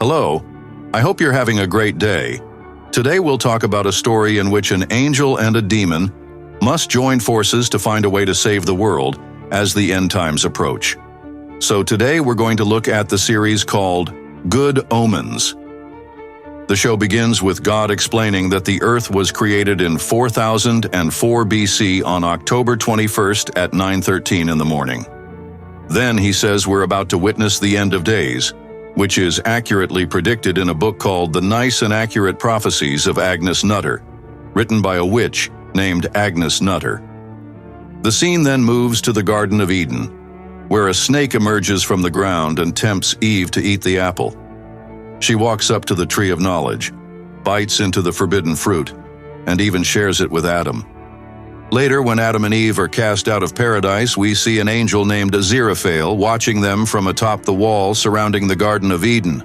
Hello, I hope you're having a great day. Today we'll talk about a story in which an angel and a demon must join forces to find a way to save the world as the end times approach. So today we're going to look at the series called Good Omens. The show begins with God explaining that the earth was created in 4004 BC on October 21st at 9:13 in the morning. Then he says we're about to witness the end of days, which is accurately predicted in a book called The Nice and Accurate Prophecies of Agnes Nutter, written by a witch named Agnes Nutter. The scene then moves to the Garden of Eden, where a snake emerges from the ground and tempts Eve to eat the apple. She walks up to the tree of knowledge, bites into the forbidden fruit, and even shares it with Adam. Later, when Adam and Eve are cast out of paradise, we see an angel named Aziraphale watching them from atop the wall surrounding the Garden of Eden.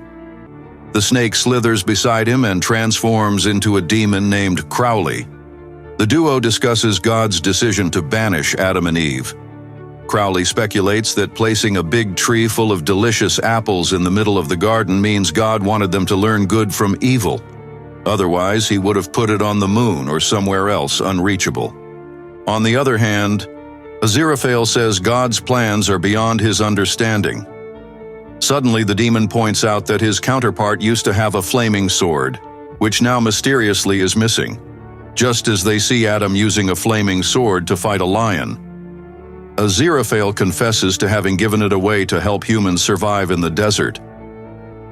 The snake slithers beside him and transforms into a demon named Crowley. The duo discusses God's decision to banish Adam and Eve. Crowley speculates that placing a big tree full of delicious apples in the middle of the garden means God wanted them to learn good from evil. Otherwise, he would have put it on the moon or somewhere else unreachable. On the other hand, Aziraphale says God's plans are beyond his understanding. Suddenly, the demon points out that his counterpart used to have a flaming sword, which now mysteriously is missing, just as they see Adam using a flaming sword to fight a lion. Aziraphale confesses to having given it away to help humans survive in the desert.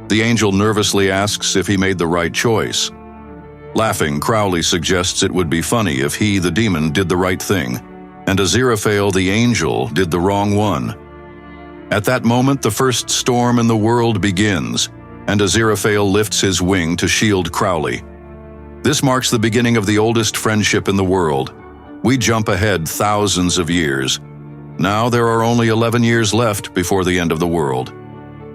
The angel nervously asks if he made the right choice. Laughing, Crowley suggests it would be funny if he, the demon, did the right thing, and Aziraphale, the angel, did the wrong one. At that moment, the first storm in the world begins, and Aziraphale lifts his wing to shield Crowley. This marks the beginning of the oldest friendship in the world. We jump ahead thousands of years. Now there are only 11 years left before the end of the world.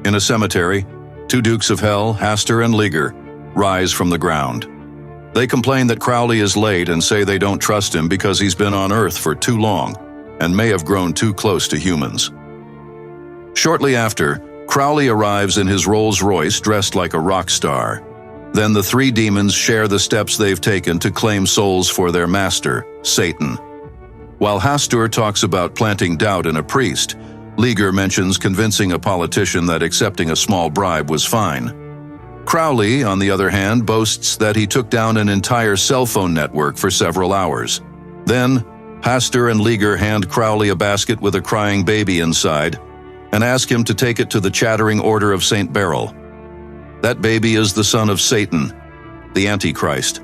In a cemetery, two dukes of hell, Hastur and Liger, rise from the ground. They complain that Crowley is late and say they don't trust him because he's been on Earth for too long and may have grown too close to humans. Shortly after, Crowley arrives in his Rolls-Royce dressed like a rock star. Then the three demons share the steps they've taken to claim souls for their master, Satan. While Hastur talks about planting doubt in a priest, Liger mentions convincing a politician that accepting a small bribe was fine. Crowley, on the other hand, boasts that he took down an entire cell phone network for several hours. Then, Hastur and Liger hand Crowley a basket with a crying baby inside and ask him to take it to the Chattering Order of St. Beryl. That baby is the son of Satan, the Antichrist.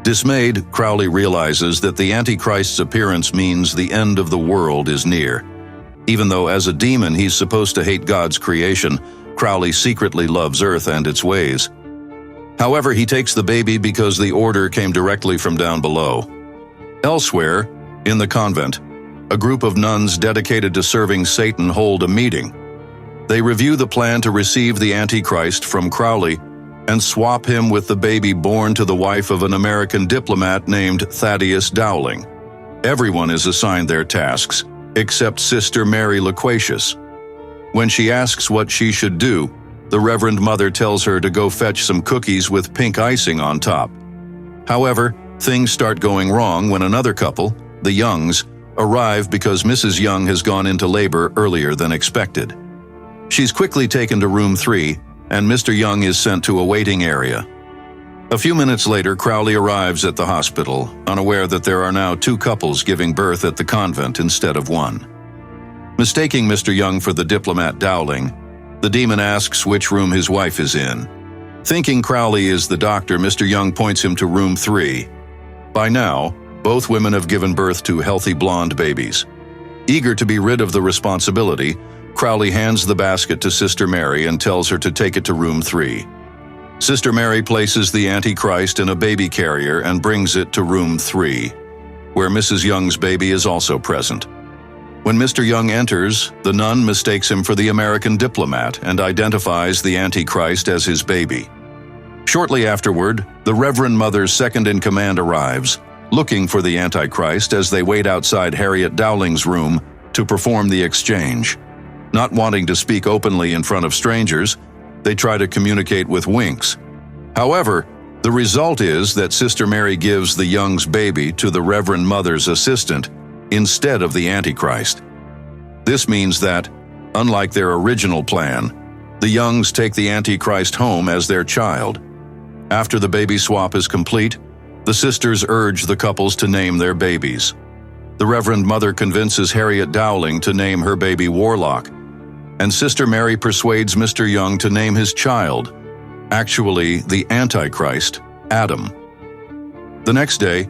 Dismayed, Crowley realizes that the Antichrist's appearance means the end of the world is near. Even though as a demon he's supposed to hate God's creation, Crowley secretly loves Earth and its ways. However, he takes the baby because the order came directly from down below. Elsewhere, in the convent, a group of nuns dedicated to serving Satan hold a meeting. They review the plan to receive the Antichrist from Crowley and swap him with the baby born to the wife of an American diplomat named Thaddeus Dowling. Everyone is assigned their tasks, except Sister Mary Loquacious. When she asks what she should do, the Reverend Mother tells her to go fetch some cookies with pink icing on top. However, things start going wrong when another couple, the Youngs, arrive because Mrs. Young has gone into labor earlier than expected. She's quickly taken to room 3, and Mr. Young is sent to a waiting area. A few minutes later, Crowley arrives at the hospital, unaware that there are now 2 couples giving birth at the convent instead of 1. Mistaking Mr. Young for the diplomat Dowling, the demon asks which room his wife is in. Thinking Crowley is the doctor, Mr. Young points him to room 3. By now, both women have given birth to healthy blonde babies. Eager to be rid of the responsibility, Crowley hands the basket to Sister Mary and tells her to take it to room 3. Sister Mary places the Antichrist in a baby carrier and brings it to room 3, where Mrs. Young's baby is also present. When Mr. Young enters, the nun mistakes him for the American diplomat and identifies the Antichrist as his baby. Shortly afterward, the Reverend Mother's second-in-command arrives, looking for the Antichrist as they wait outside Harriet Dowling's room to perform the exchange. Not wanting to speak openly in front of strangers, They try to communicate with winks. However, the result is that Sister Mary gives the Young's baby to the Reverend Mother's assistant instead of the Antichrist. This means that, unlike their original plan, the Youngs take the Antichrist home as their child. After the baby swap is complete, the sisters urge the couples to name their babies. The Reverend Mother convinces Harriet Dowling to name her baby Warlock, and Sister Mary persuades Mr. Young to name his child, actually the Antichrist, Adam. The next day,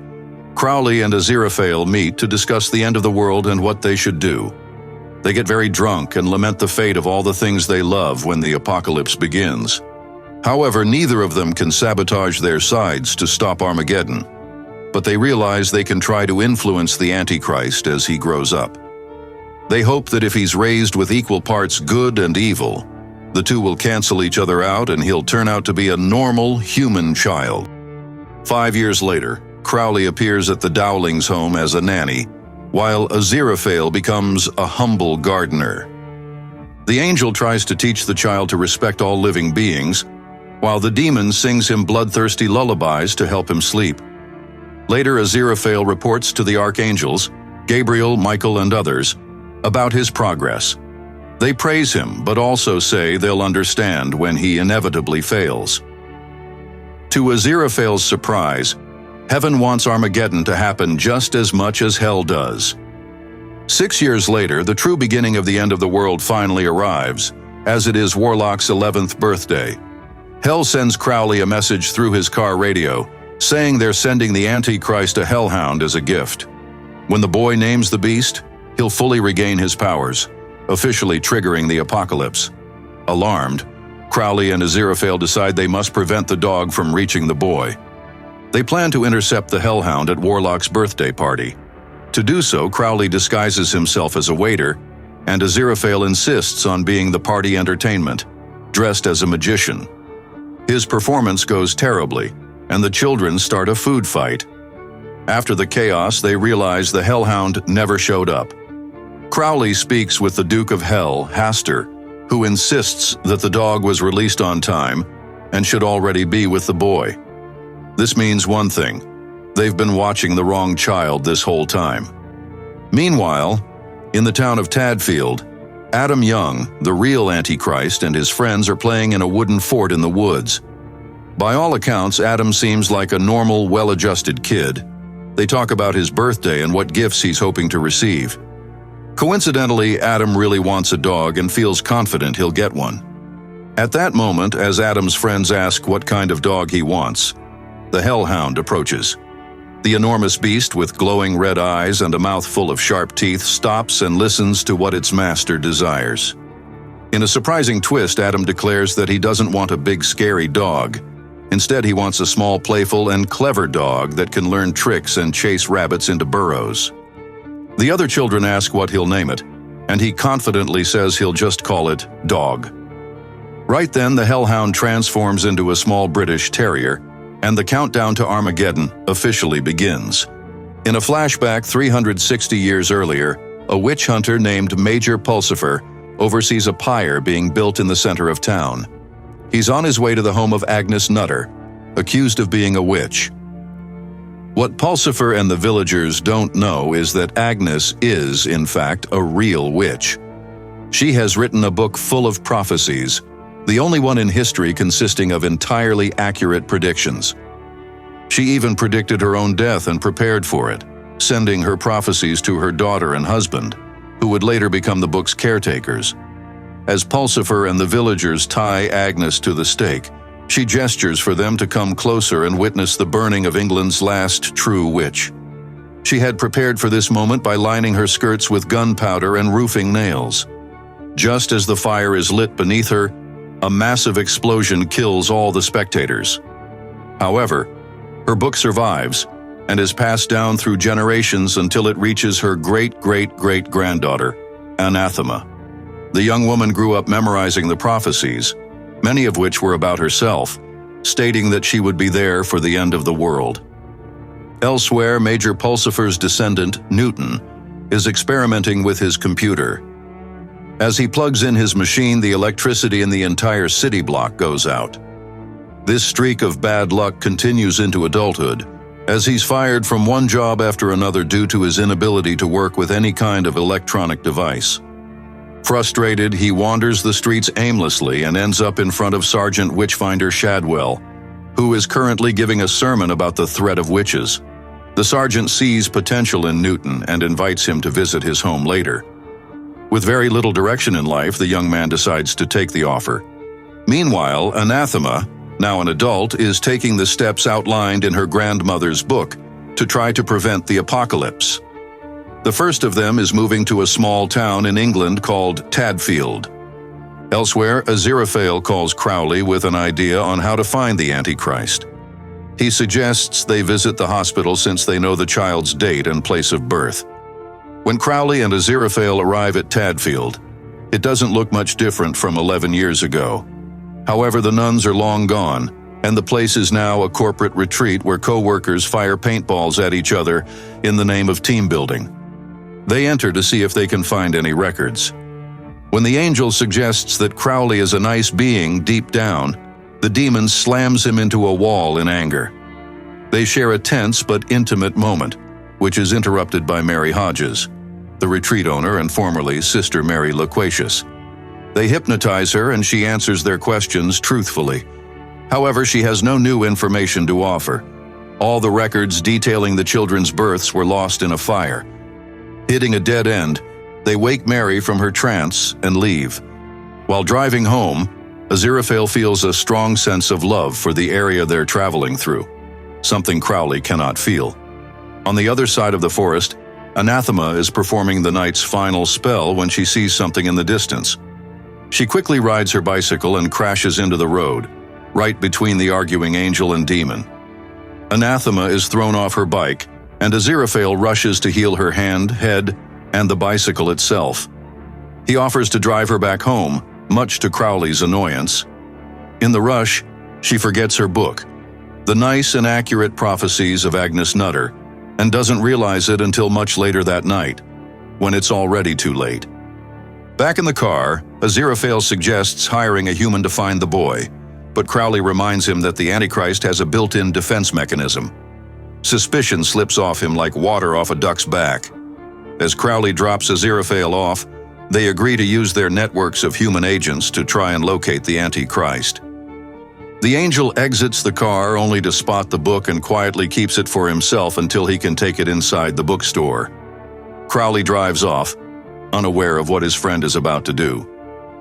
Crowley and Aziraphale meet to discuss the end of the world and what they should do. They get very drunk and lament the fate of all the things they love when the apocalypse begins. However, neither of them can sabotage their sides to stop Armageddon, but they realize they can try to influence the Antichrist as he grows up. They hope that if he's raised with equal parts good and evil, the two will cancel each other out and he'll turn out to be a normal human child. 5 years later, Crowley appears at the Dowlings' home as a nanny, while Aziraphale becomes a humble gardener. The angel tries to teach the child to respect all living beings, while the demon sings him bloodthirsty lullabies to help him sleep. Later, Aziraphale reports to the archangels, Gabriel, Michael, and others, about his progress. They praise him, but also say they'll understand when he inevitably fails. To Aziraphale's surprise, heaven wants Armageddon to happen just as much as hell does. 6 years later, the true beginning of the end of the world finally arrives, as it is Warlock's 11th birthday. Hell sends Crowley a message through his car radio, saying they're sending the Antichrist a hellhound as a gift. When the boy names the beast, he'll fully regain his powers, officially triggering the apocalypse. Alarmed, Crowley and Aziraphale decide they must prevent the dog from reaching the boy. They plan to intercept the hellhound at Warlock's birthday party. To do so, Crowley disguises himself as a waiter, and Aziraphale insists on being the party entertainment, dressed as a magician. His performance goes terribly, and the children start a food fight. After the chaos, they realize the hellhound never showed up. Crowley speaks with the Duke of Hell, Hastur, who insists that the dog was released on time and should already be with the boy. This means one thing: they've been watching the wrong child this whole time. Meanwhile, in the town of Tadfield, Adam Young, the real Antichrist, and his friends are playing in a wooden fort in the woods. By all accounts, Adam seems like a normal, well-adjusted kid. They talk about his birthday and what gifts he's hoping to receive. Coincidentally, Adam really wants a dog and feels confident he'll get one. At that moment, as Adam's friends ask what kind of dog he wants, the hellhound approaches. The enormous beast with glowing red eyes and a mouth full of sharp teeth stops and listens to what its master desires. In a surprising twist, Adam declares that he doesn't want a big, scary dog. Instead, he wants a small, playful, and clever dog that can learn tricks and chase rabbits into burrows. The other children ask what he'll name it, and he confidently says he'll just call it Dog. Right then, the hellhound transforms into a small British terrier, and the countdown to Armageddon officially begins. In a flashback 360 years earlier, a witch hunter named Major Pulsifer oversees a pyre being built in the center of town. He's on his way to the home of Agnes Nutter, accused of being a witch. What Pulsifer and the villagers don't know is that Agnes is, in fact, a real witch. She has written a book full of prophecies, the only one in history consisting of entirely accurate predictions. She even predicted her own death and prepared for it, sending her prophecies to her daughter and husband, who would later become the book's caretakers. As Pulsifer and the villagers tie Agnes to the stake, she gestures for them to come closer and witness the burning of England's last true witch. She had prepared for this moment by lining her skirts with gunpowder and roofing nails. Just as the fire is lit beneath her, a massive explosion kills all the spectators. However, her book survives and is passed down through generations until it reaches her great-great-great-granddaughter, Anathema. The young woman grew up memorizing the prophecies, many of which were about herself, stating that she would be there for the end of the world. Elsewhere, Major Pulsifer's descendant, Newton, is experimenting with his computer. As he plugs in his machine, the electricity in the entire city block goes out. This streak of bad luck continues into adulthood, as he's fired from one job after another due to his inability to work with any kind of electronic device. Frustrated, he wanders the streets aimlessly and ends up in front of Sergeant Witchfinder Shadwell, who is currently giving a sermon about the threat of witches. The sergeant sees potential in Newton and invites him to visit his home later. With very little direction in life, the young man decides to take the offer. Meanwhile, Anathema, now an adult, is taking the steps outlined in her grandmother's book to try to prevent the apocalypse. The first of them is moving to a small town in England called Tadfield. Elsewhere, Aziraphale calls Crowley with an idea on how to find the Antichrist. He suggests they visit the hospital since they know the child's date and place of birth. When Crowley and Aziraphale arrive at Tadfield, it doesn't look much different from 11 years ago. However, the nuns are long gone, and the place is now a corporate retreat where co-workers fire paintballs at each other in the name of team building. They enter to see if they can find any records. When the angel suggests that Crowley is a nice being deep down, the demon slams him into a wall in anger. They share a tense but intimate moment, which is interrupted by Mary Hodges, the retreat owner and formerly Sister Mary Loquacious. They hypnotize her and she answers their questions truthfully. However, she has no new information to offer. All the records detailing the children's births were lost in a fire. Hitting a dead end, they wake Mary from her trance and leave. While driving home, Aziraphale feels a strong sense of love for the area they're traveling through, something Crowley cannot feel. On the other side of the forest, Anathema is performing the night's final spell when she sees something in the distance. She quickly rides her bicycle and crashes into the road, right between the arguing angel and demon. Anathema is thrown off her bike, and Aziraphale rushes to heal her hand, head, and the bicycle itself. He offers to drive her back home, much to Crowley's annoyance. In the rush, she forgets her book, The Nice and Accurate Prophecies of Agnes Nutter, and doesn't realize it until much later that night, when it's already too late. Back in the car, Aziraphale suggests hiring a human to find the boy, but Crowley reminds him that the Antichrist has a built-in defense mechanism. Suspicion slips off him like water off a duck's back. As Crowley drops Aziraphale off, they agree to use their networks of human agents to try and locate the Antichrist. The angel exits the car only to spot the book and quietly keeps it for himself until he can take it inside the bookstore. Crowley drives off, unaware of what his friend is about to do.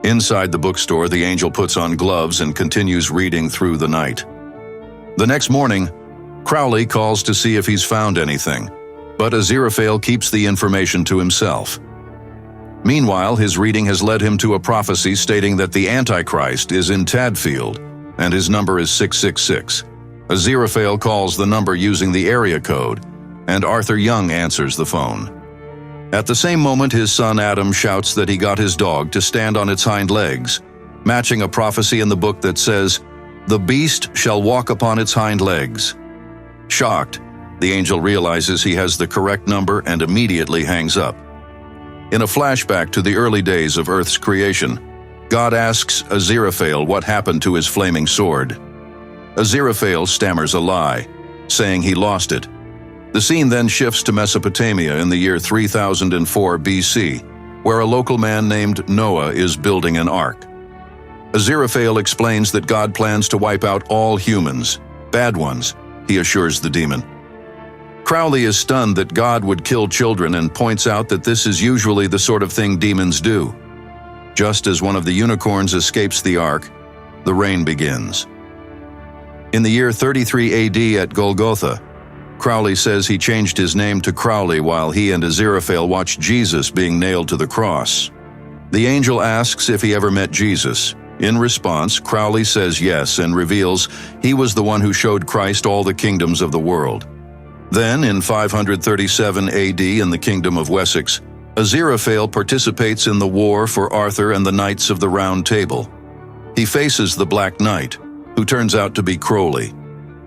Inside the bookstore, the angel puts on gloves and continues reading through the night. The next morning, Crowley calls to see if he's found anything, but Aziraphale keeps the information to himself. Meanwhile, his reading has led him to a prophecy stating that the Antichrist is in Tadfield, and his number is 666. Aziraphale calls the number using the area code, and Arthur Young answers the phone. At the same moment, his son Adam shouts that he got his dog to stand on its hind legs, matching a prophecy in the book that says, "The beast shall walk upon its hind legs." Shocked, the angel realizes he has the correct number and immediately hangs up. In a flashback to the early days of Earth's creation, God asks Aziraphale what happened to his flaming sword. Aziraphale stammers a lie, saying he lost it. The scene then shifts to Mesopotamia in the year 3004 BC, where a local man named Noah is building an ark. Aziraphale explains that God plans to wipe out all humans, bad ones, he assures the demon. Crowley is stunned that God would kill children and points out that this is usually the sort of thing demons do. Just as one of the unicorns escapes the ark, the rain begins. In the year 33 AD at Golgotha, Crowley says he changed his name to Crowley while he and Aziraphale watched Jesus being nailed to the cross. The angel asks if he ever met Jesus. In response, Crowley says yes and reveals he was the one who showed Christ all the kingdoms of the world. Then, in 537 AD in the Kingdom of Wessex, Aziraphale participates in the war for Arthur and the Knights of the Round Table. He faces the Black Knight, who turns out to be Crowley.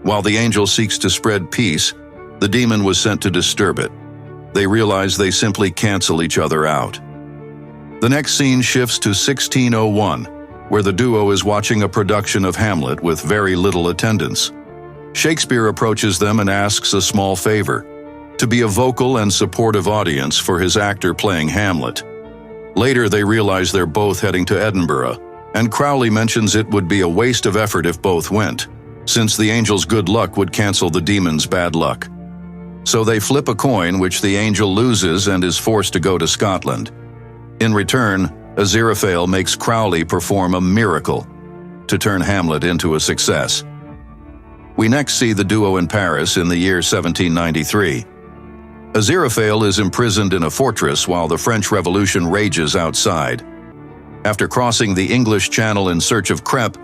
While the angel seeks to spread peace, the demon was sent to disturb it. They realize they simply cancel each other out. The next scene shifts to 1601, where the duo is watching a production of Hamlet with very little attendance. Shakespeare approaches them and asks a small favor: to be a vocal and supportive audience for his actor playing Hamlet. Later, they realize they're both heading to Edinburgh, and Crowley mentions it would be a waste of effort if both went, since the angel's good luck would cancel the demon's bad luck. So they flip a coin, which the angel loses and is forced to go to Scotland. In return, Aziraphale makes Crowley perform a miracle to turn Hamlet into a success. We next see the duo in Paris in the year 1793. Aziraphale is imprisoned in a fortress while the French Revolution rages outside. After crossing the English Channel in search of crepe,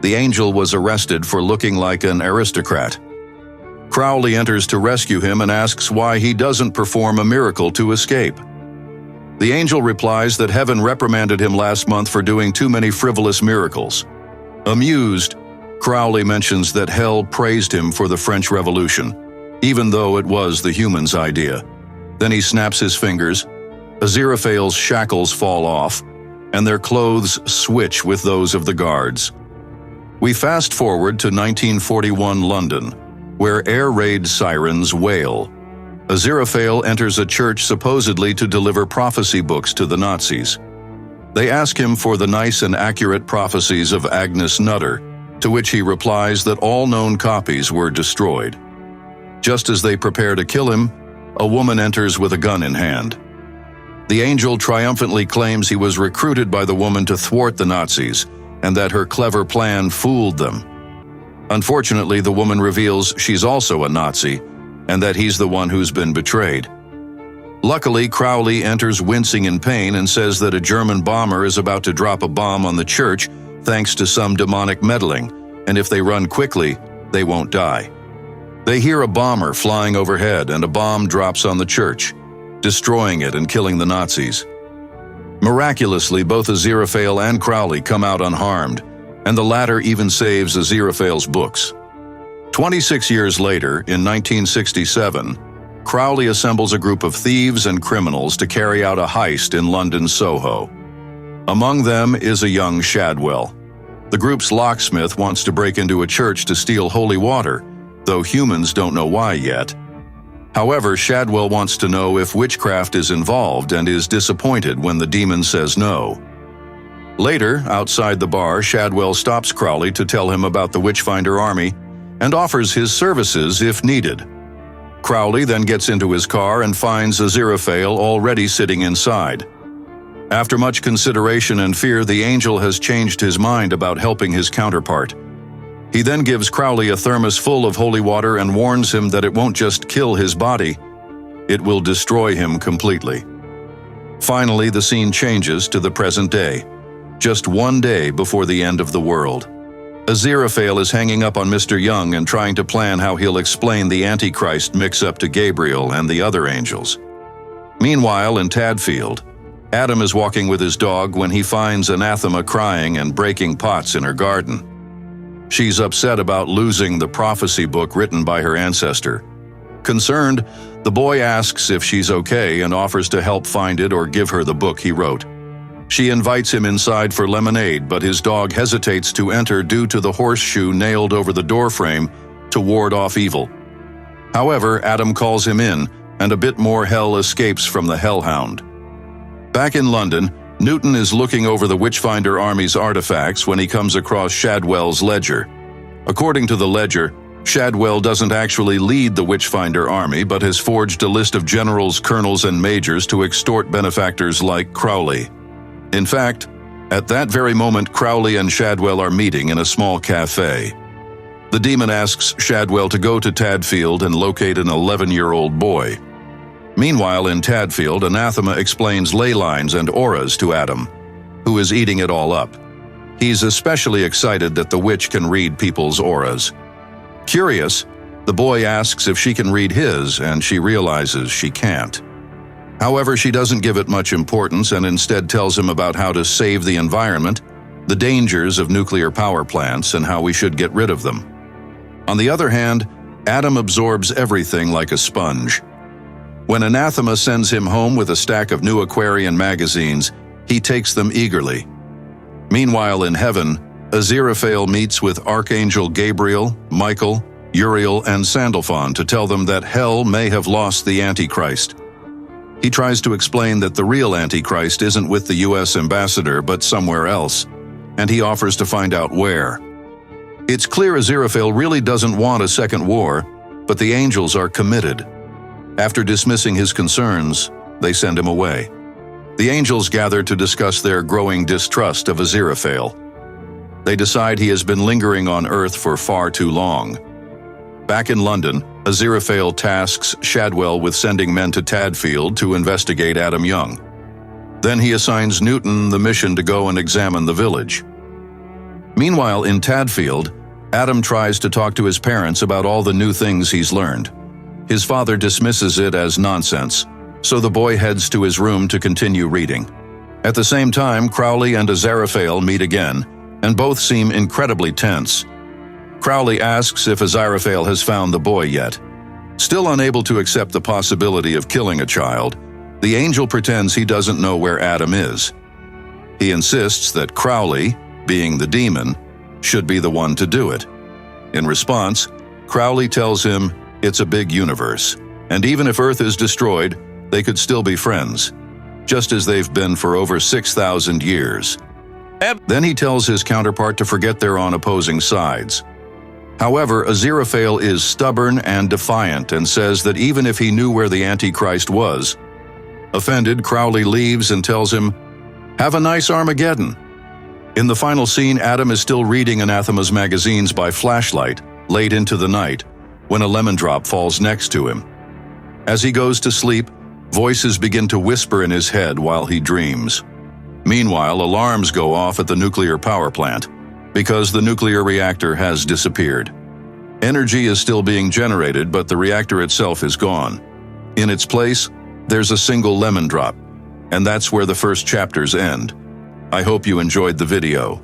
the angel was arrested for looking like an aristocrat. Crowley enters to rescue him and asks why he doesn't perform a miracle to escape. The angel replies that heaven reprimanded him last month for doing too many frivolous miracles. Amused, Crowley mentions that hell praised him for the French Revolution, even though it was the humans' idea. Then he snaps his fingers, Aziraphale's shackles fall off, and their clothes switch with those of the guards. We fast forward to 1941 London, where air raid sirens wail. Aziraphale enters a church supposedly to deliver prophecy books to the Nazis. They ask him for the nice and accurate prophecies of Agnes Nutter, to which he replies that all known copies were destroyed. Just as they prepare to kill him, a woman enters with a gun in hand. The angel triumphantly claims he was recruited by the woman to thwart the Nazis, and that her clever plan fooled them. Unfortunately, the woman reveals she's also a Nazi, and that he's the one who's been betrayed. Luckily, Crowley enters wincing in pain and says that a German bomber is about to drop a bomb on the church thanks to some demonic meddling, and if they run quickly, they won't die. They hear a bomber flying overhead, and a bomb drops on the church, destroying it and killing the Nazis. Miraculously, both Aziraphale and Crowley come out unharmed, and the latter even saves Aziraphale's books. 26 years later, in 1967, Crowley assembles a group of thieves and criminals to carry out a heist in London's Soho. Among them is a young Shadwell. The group's locksmith wants to break into a church to steal holy water, though humans don't know why yet. However, Shadwell wants to know if witchcraft is involved and is disappointed when the demon says no. Later, outside the bar, Shadwell stops Crowley to tell him about the Witchfinder army and offers his services if needed. Crowley then gets into his car and finds Aziraphale already sitting inside. After much consideration and fear, the angel has changed his mind about helping his counterpart. He then gives Crowley a thermos full of holy water and warns him that it won't just kill his body, it will destroy him completely. Finally, the scene changes to the present day, just one day before the end of the world. Aziraphale is hanging up on Mr. Young and trying to plan how he'll explain the antichrist mix-up to Gabriel and the other angels. Meanwhile, in Tadfield, Adam is walking with his dog when he finds Anathema crying and breaking pots in her garden. She's upset about losing the prophecy book written by her ancestor. Concerned, the boy asks if she's okay and offers to help find it or give her the book he wrote. She invites him inside for lemonade, but his dog hesitates to enter due to the horseshoe nailed over the doorframe to ward off evil. However, Adam calls him in, and a bit more hell escapes from the hellhound. Back in London, Newton is looking over the Witchfinder army's artifacts when he comes across Shadwell's ledger. According to the ledger, Shadwell doesn't actually lead the Witchfinder army, but has forged a list of generals, colonels, and majors to extort benefactors like Crowley. In fact, at that very moment, Crowley and Shadwell are meeting in a small cafe. The demon asks Shadwell to go to Tadfield and locate an 11-year-old boy. Meanwhile, in Tadfield, Anathema explains ley lines and auras to Adam, who is eating it all up. He's especially excited that the witch can read people's auras. Curious, the boy asks if she can read his, and she realizes she can't. However, she doesn't give it much importance and instead tells him about how to save the environment, the dangers of nuclear power plants, and how we should get rid of them. On the other hand, Adam absorbs everything like a sponge. When Anathema sends him home with a stack of new Aquarian magazines, He takes them eagerly. Meanwhile, in heaven, Aziraphale meets with Archangel Gabriel, Michael, Uriel, and Sandalphon to tell them that hell may have lost the Antichrist. He tries to explain that the real Antichrist isn't with the U.S. ambassador but somewhere else, and he offers to find out where. It's clear Aziraphale really doesn't want a second war, but the angels are committed. After dismissing his concerns, they send him away. The angels gather to discuss their growing distrust of Aziraphale. They decide he has been lingering on Earth for far too long. Back in London, Aziraphale tasks Shadwell with sending men to Tadfield to investigate Adam Young. Then he assigns Newton the mission to go and examine the village. Meanwhile, in Tadfield, Adam tries to talk to his parents about all the new things he's learned. His father dismisses it as nonsense, so the boy heads to his room to continue reading. At the same time, Crowley and Aziraphale meet again, and both seem incredibly tense. Crowley asks if Aziraphale has found the boy yet. Still unable to accept the possibility of killing a child, the angel pretends he doesn't know where Adam is. He insists that Crowley, being the demon, should be the one to do it. In response, Crowley tells him it's a big universe, and even if Earth is destroyed, they could still be friends, just as they've been for over 6,000 years. Then he tells his counterpart to forget they're on opposing sides. However, Aziraphale is stubborn and defiant and says that even if he knew where the Antichrist was. Offended, Crowley leaves and tells him, "Have a nice Armageddon." In the final scene, Adam is still reading Anathema's magazines by flashlight, late into the night, when a lemon drop falls next to him. As he goes to sleep, voices begin to whisper in his head while he dreams. Meanwhile, alarms go off at the nuclear power plant, because the nuclear reactor has disappeared. Energy is still being generated, but the reactor itself is gone. In its place, there's a single lemon drop, and that's where the first chapters end. I hope you enjoyed the video.